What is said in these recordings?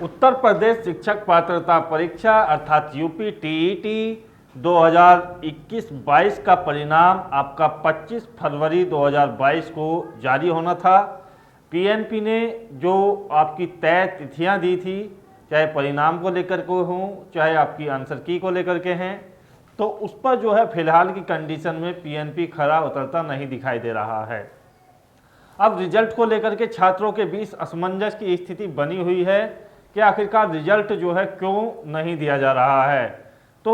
उत्तर प्रदेश शिक्षक पात्रता परीक्षा अर्थात यूपी टीईटी 2021-22 का परिणाम आपका 25 फरवरी 2022 को जारी होना था। पीएनपी ने जो आपकी तय तिथियां दी थी, चाहे परिणाम को लेकर के हों, चाहे आपकी आंसर की को लेकर के हैं, तो उस पर जो है फिलहाल की कंडीशन में पीएनपी खरा उतरता नहीं दिखाई दे रहा है। अब रिजल्ट को लेकर के छात्रों के बीच असमंजस की स्थिति बनी हुई है कि आखिरकार रिजल्ट जो है क्यों नहीं दिया जा रहा है। तो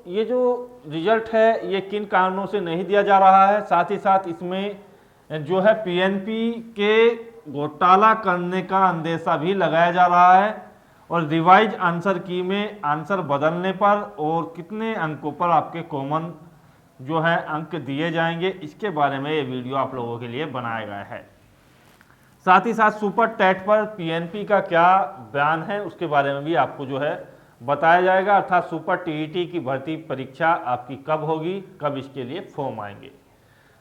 ये जो रिजल्ट है ये किन कारणों से नहीं दिया जा रहा है, साथ ही साथ इसमें जो है पीएनपी के घोटाला करने का अंदेशा भी लगाया जा रहा है और रिवाइज आंसर की में आंसर बदलने पर और कितने अंकों पर आपके कॉमन जो है अंक दिए जाएंगे, इसके बारे में ये वीडियो आप लोगों के लिए बनाया गया है। साथ ही साथ सुपर टेट पर पीएनपी का क्या बयान है उसके बारे में भी आपको जो है बताया जाएगा, अर्थात सुपर टीईटी की भर्ती परीक्षा आपकी कब होगी, कब इसके लिए फॉर्म आएंगे।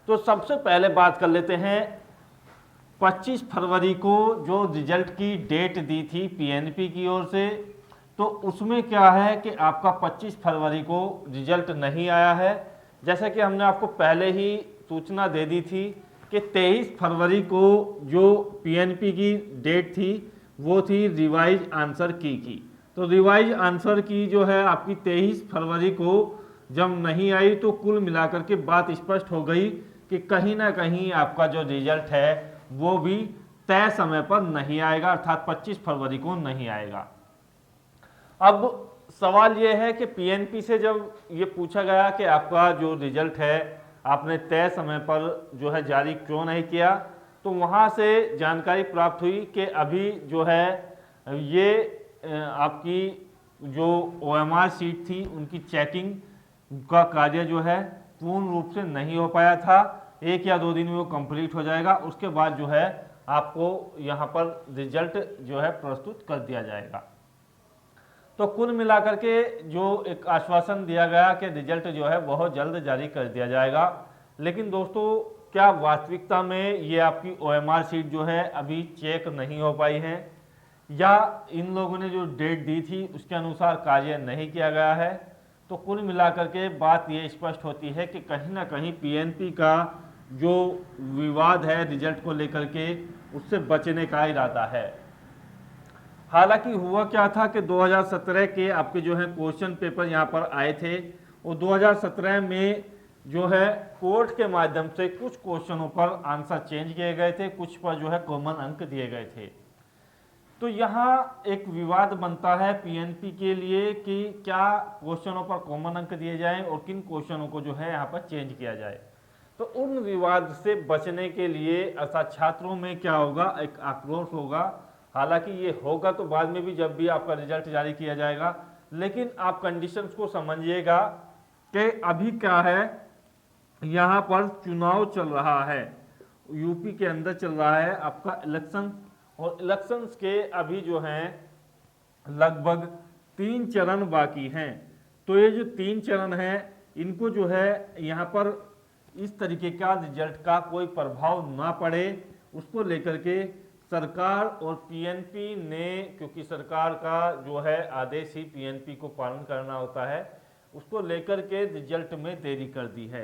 तो सबसे पहले बात कर लेते हैं 25 फरवरी को जो रिजल्ट की डेट दी थी पीएनपी की ओर से, तो उसमें क्या है कि आपका 25 फरवरी को रिजल्ट नहीं आया है। जैसा कि हमने आपको पहले ही सूचना दे दी थी कि 23 फरवरी को जो पीएनपी की डेट थी वो थी रिवाइज आंसर की। तो रिवाइज आंसर की जो है आपकी 23 फरवरी को जब नहीं आई तो कुल मिलाकर के बात स्पष्ट हो गई कि कहीं ना कहीं आपका जो रिजल्ट है वो भी तय समय पर नहीं आएगा, अर्थात 25 फरवरी को नहीं आएगा। अब सवाल ये है कि पीएनपी से जब ये पूछा गया कि आपका जो रिजल्ट है आपने तय समय पर जो है जारी क्यों नहीं किया, तो वहाँ से जानकारी प्राप्त हुई कि अभी जो है ये आपकी जो ओएमआर शीट थी उनकी चेकिंग का कार्य जो है पूर्ण रूप से नहीं हो पाया था। 1 या 2 दिन में वो कंप्लीट हो जाएगा, उसके बाद जो है आपको यहाँ पर रिजल्ट जो है प्रस्तुत कर दिया जाएगा। तो कुल मिलाकर के जो एक आश्वासन दिया गया कि रिजल्ट जो है बहुत जल्द जारी कर दिया जाएगा, लेकिन दोस्तों क्या वास्तविकता में ये आपकी ओएमआर शीट जो है अभी चेक नहीं हो पाई है या इन लोगों ने जो डेट दी थी उसके अनुसार कार्य नहीं किया गया है। तो कुल मिलाकर के बात ये स्पष्ट होती है कि कहीं ना कहीं पीएनपी का जो विवाद है रिजल्ट को लेकर के उससे बचने का इरादा है। हालांकि हुआ क्या था कि 2017 के आपके जो है क्वेश्चन पेपर यहाँ पर आए थे और 2017 में जो है कोर्ट के माध्यम से कुछ क्वेश्चनों पर आंसर चेंज किए गए थे, कुछ पर जो है कॉमन अंक दिए गए थे। तो यहाँ एक विवाद बनता है पीएनपी के लिए कि क्या क्वेश्चनों पर कॉमन अंक दिए जाएं और किन क्वेश्चनों को जो है यहाँ पर चेंज किया जाए। तो उन विवाद से बचने के लिए अर्थात छात्रों में क्या होगा, एक आक्रोश होगा। हालांकि ये होगा तो बाद में भी जब भी आपका रिजल्ट जारी किया जाएगा, लेकिन आप कंडीशंस को समझिएगा कि अभी क्या है, यहाँ पर चुनाव चल रहा है, यूपी के अंदर चल रहा है आपका इलेक्शन, और इलेक्शंस के अभी जो हैं लगभग 3 चरण बाकी हैं। तो ये जो 3 चरण हैं इनको जो है यहाँ पर इस तरीके का रिजल्ट का कोई प्रभाव ना पड़े उसको लेकर के सरकार और पीएनपी ने, क्योंकि सरकार का जो है आदेश ही पीएनपी को पालन करना होता है, उसको लेकर के रिजल्ट में देरी कर दी है।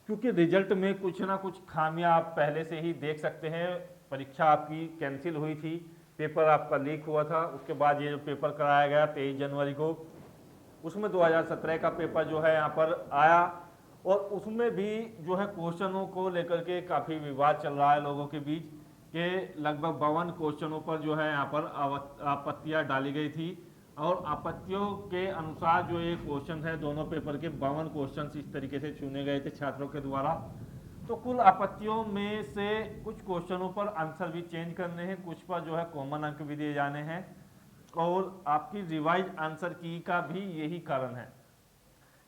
क्योंकि रिजल्ट में कुछ ना कुछ खामियां आप पहले से ही देख सकते हैं। परीक्षा आपकी कैंसिल हुई थी, पेपर आपका लीक हुआ था, उसके बाद ये जो पेपर कराया गया 23 जनवरी को, उसमें 2017 का पेपर जो है यहाँ पर आया और उसमें भी जो है क्वेश्चनों को लेकर के काफ़ी विवाद चल रहा है लोगों के बीच के लगभग 52 क्वेश्चनों पर जो है यहाँ पर आपत्तियाँ डाली गई थी और आपत्तियों के अनुसार जो ये क्वेश्चन है दोनों पेपर के 52 क्वेश्चन इस तरीके से चुने गए थे छात्रों के द्वारा। तो कुल आपत्तियों में से कुछ क्वेश्चनों पर आंसर भी चेंज करने हैं, कुछ पर जो है कॉमन अंक भी दिए जाने हैं और आपकी रिवाइज आंसर की का भी यही कारण है।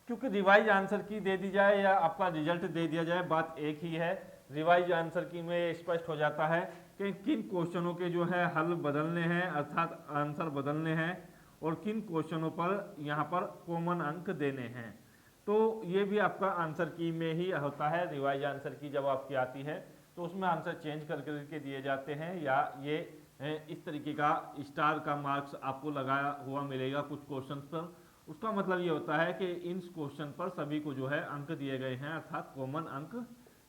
क्योंकि रिवाइज आंसर की दे दी जाए या आपका रिजल्ट दे दिया जाए, बात एक ही है। रिवाइज आंसर की में स्पष्ट हो जाता है कि किन क्वेश्चनों के जो है हल बदलने हैं, अर्थात आंसर बदलने हैं और किन क्वेश्चनों पर यहाँ पर कॉमन अंक देने हैं। तो ये भी आपका आंसर की में ही होता है। रिवाइज आंसर की जब आपकी आती है तो उसमें आंसर चेंज करके दिए जाते हैं या ये इस तरीके का स्टार का मार्क्स आपको लगाया हुआ मिलेगा कुछ क्वेश्चन पर। उसका मतलब ये होता है कि इन क्वेश्चन पर सभी को जो है अंक दिए गए हैं, अर्थात कॉमन अंक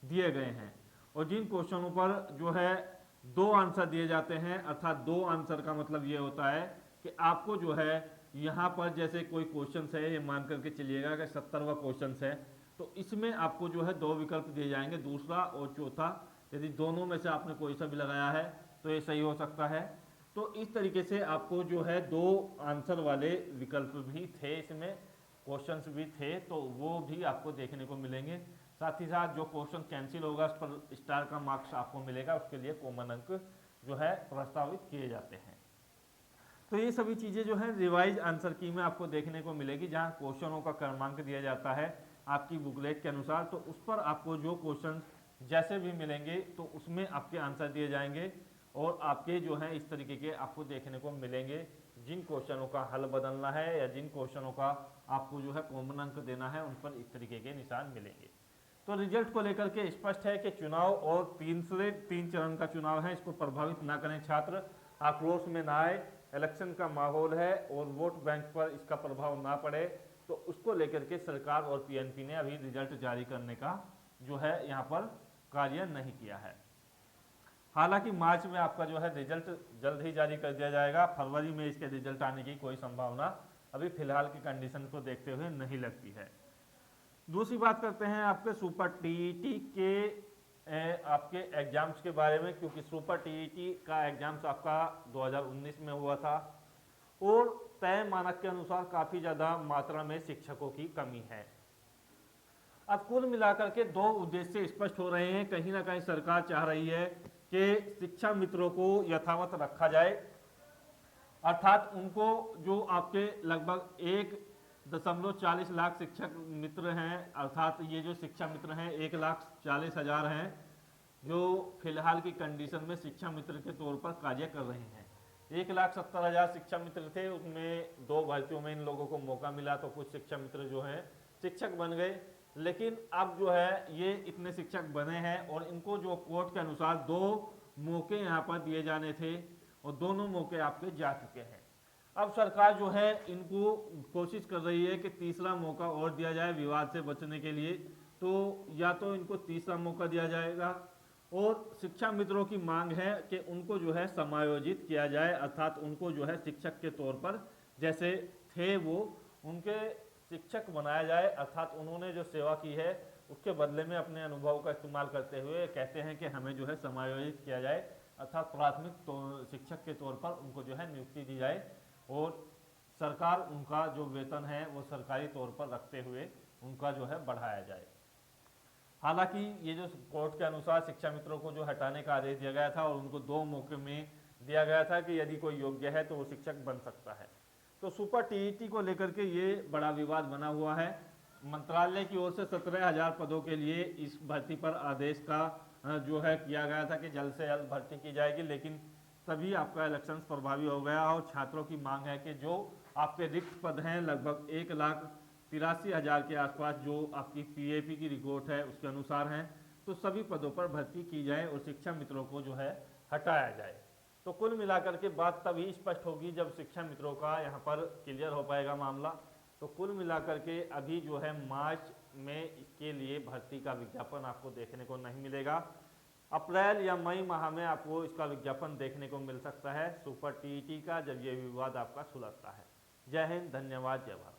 दिए गए हैं। और जिन क्वेश्चनों पर जो है 2 आंसर दिए जाते हैं, अर्थात 2 आंसर का मतलब ये होता है कि आपको जो है यहाँ पर जैसे कोई क्वेश्चन है, ये मान करके चलिएगा कि 70वां क्वेश्चन है, तो इसमें आपको जो है 2 विकल्प दिए जाएंगे, दूसरा और चौथा। यदि दोनों में से आपने कोई सा भी लगाया है तो ये सही हो सकता है। तो इस तरीके से आपको जो है 2 आंसर वाले विकल्प भी थे, इसमें क्वेश्चंस भी थे, तो वो भी आपको देखने को मिलेंगे। साथ ही साथ जो क्वेश्चन कैंसिल होगा उस पर स्टार का मार्क्स आपको मिलेगा, उसके लिए कॉमन अंक जो है प्रस्तावित किए जाते हैं। तो ये सभी चीज़ें जो है रिवाइज आंसर की में आपको देखने को मिलेगी, जहाँ क्वेश्चनों का क्रमांक दिया जाता है आपकी बुकलेट के अनुसार। तो उस पर आपको जो क्वेश्चन जैसे भी मिलेंगे तो उसमें आपके आंसर दिए जाएंगे और आपके जो है इस तरीके के आपको देखने को मिलेंगे। जिन क्वेश्चनों का हल बदलना है या जिन क्वेश्चनों का आपको जो है कॉमन अंक देना है, उन पर इस तरीके के निशान मिलेंगे। तो रिजल्ट को लेकर के स्पष्ट है कि चुनाव और 3 चरण का चुनाव है, इसको प्रभावित ना करें छात्र, आक्रोश में ना आए। इलेक्शन का माहौल है और वोट बैंक पर इसका प्रभाव ना पड़े, तो उसको लेकर के सरकार और पीएनपी ने अभी रिजल्ट जारी करने का जो है यहाँ पर कार्य नहीं किया है। हालांकि मार्च में आपका जो है रिजल्ट जल्द ही जारी कर दिया जाएगा, फरवरी में इसके रिजल्ट आने की कोई संभावना अभी फिलहाल की कंडीशन को देखते हुए नहीं लगती है। दूसरी बात करते हैं आपके सुपर टीईटी के आपके एग्जाम्स के बारे में, क्योंकि सुपर टीईटी का एग्जाम्स आपका 2019 में हुआ था और तय मानक के अनुसार काफ़ी ज़्यादा मात्रा में शिक्षकों की कमी है। अब कुल मिलाकर के 2 उद्देश्य स्पष्ट हो रहे हैं। कहीं ना कहीं सरकार चाह रही है कि शिक्षा मित्रों को यथावत रखा जाए, अर्थात उनको जो आपके लगभग 1.40 लाख शिक्षक मित्र हैं, अर्थात ये जो शिक्षा मित्र हैं 1,40,000 हैं जो फिलहाल की कंडीशन में शिक्षा मित्र के तौर पर कार्य कर रहे हैं। 1,70,000 शिक्षा मित्र थे, उसमें 2 भर्तियों में इन लोगों को मौका मिला तो कुछ शिक्षा मित्र जो हैं शिक्षक बन गए। लेकिन अब जो है ये इतने शिक्षक बने हैं और इनको जो कोर्ट के अनुसार 2 मौके यहाँ पर दिए जाने थे और दोनों मौके आपके जा चुके हैं। अब सरकार जो है इनको कोशिश कर रही है कि तीसरा मौका और दिया जाए विवाद से बचने के लिए। तो या तो इनको तीसरा मौका दिया जाएगा और शिक्षा मित्रों की मांग है कि उनको जो है समायोजित किया जाए, अर्थात उनको जो है शिक्षक के तौर पर जैसे थे वो उनके शिक्षक बनाया जाए, अर्थात उन्होंने जो सेवा की है उसके बदले में अपने अनुभव का इस्तेमाल करते हुए कहते हैं कि हमें जो है समायोजित किया जाए, अर्थात प्राथमिक तो शिक्षक के तौर पर उनको जो है नियुक्ति दी जाए और सरकार उनका जो वेतन है वो सरकारी तौर पर रखते हुए उनका जो है बढ़ाया जाए। हालांकि ये जो कोर्ट के अनुसार शिक्षा मित्रों को जो हटाने का आदेश दिया गया था और उनको 2 मौके में दिया गया था कि यदि कोई योग्य है तो वो शिक्षक बन सकता है। तो सुपर टीईटी को लेकर के ये बड़ा विवाद बना हुआ है। मंत्रालय की ओर से 17,000 पदों के लिए इस भर्ती पर आदेश का जो है किया गया था कि जल्द से जल्द भर्ती की जाएगी, लेकिन तभी आपका इलेक्शन प्रभावी हो गया और छात्रों की मांग है कि जो आपके रिक्त पद हैं लगभग 1,83,000 के आसपास जो आपकी पीएपी की रिपोर्ट है उसके अनुसार हैं, तो सभी पदों पर भर्ती की जाए और शिक्षा मित्रों को जो है हटाया जाए। तो कुल मिलाकर के बात तभी स्पष्ट होगी जब शिक्षा मित्रों का यहाँ पर क्लियर हो पाएगा मामला। तो कुल मिलाकर के अभी जो है मार्च में इसके लिए भर्ती का विज्ञापन आपको देखने को नहीं मिलेगा। अप्रैल या मई माह में आपको इसका विज्ञापन देखने को मिल सकता है सुपर टीईटी का, जब ये विवाद आपका सुलझता है। जय हिंद, धन्यवाद, जय भारत।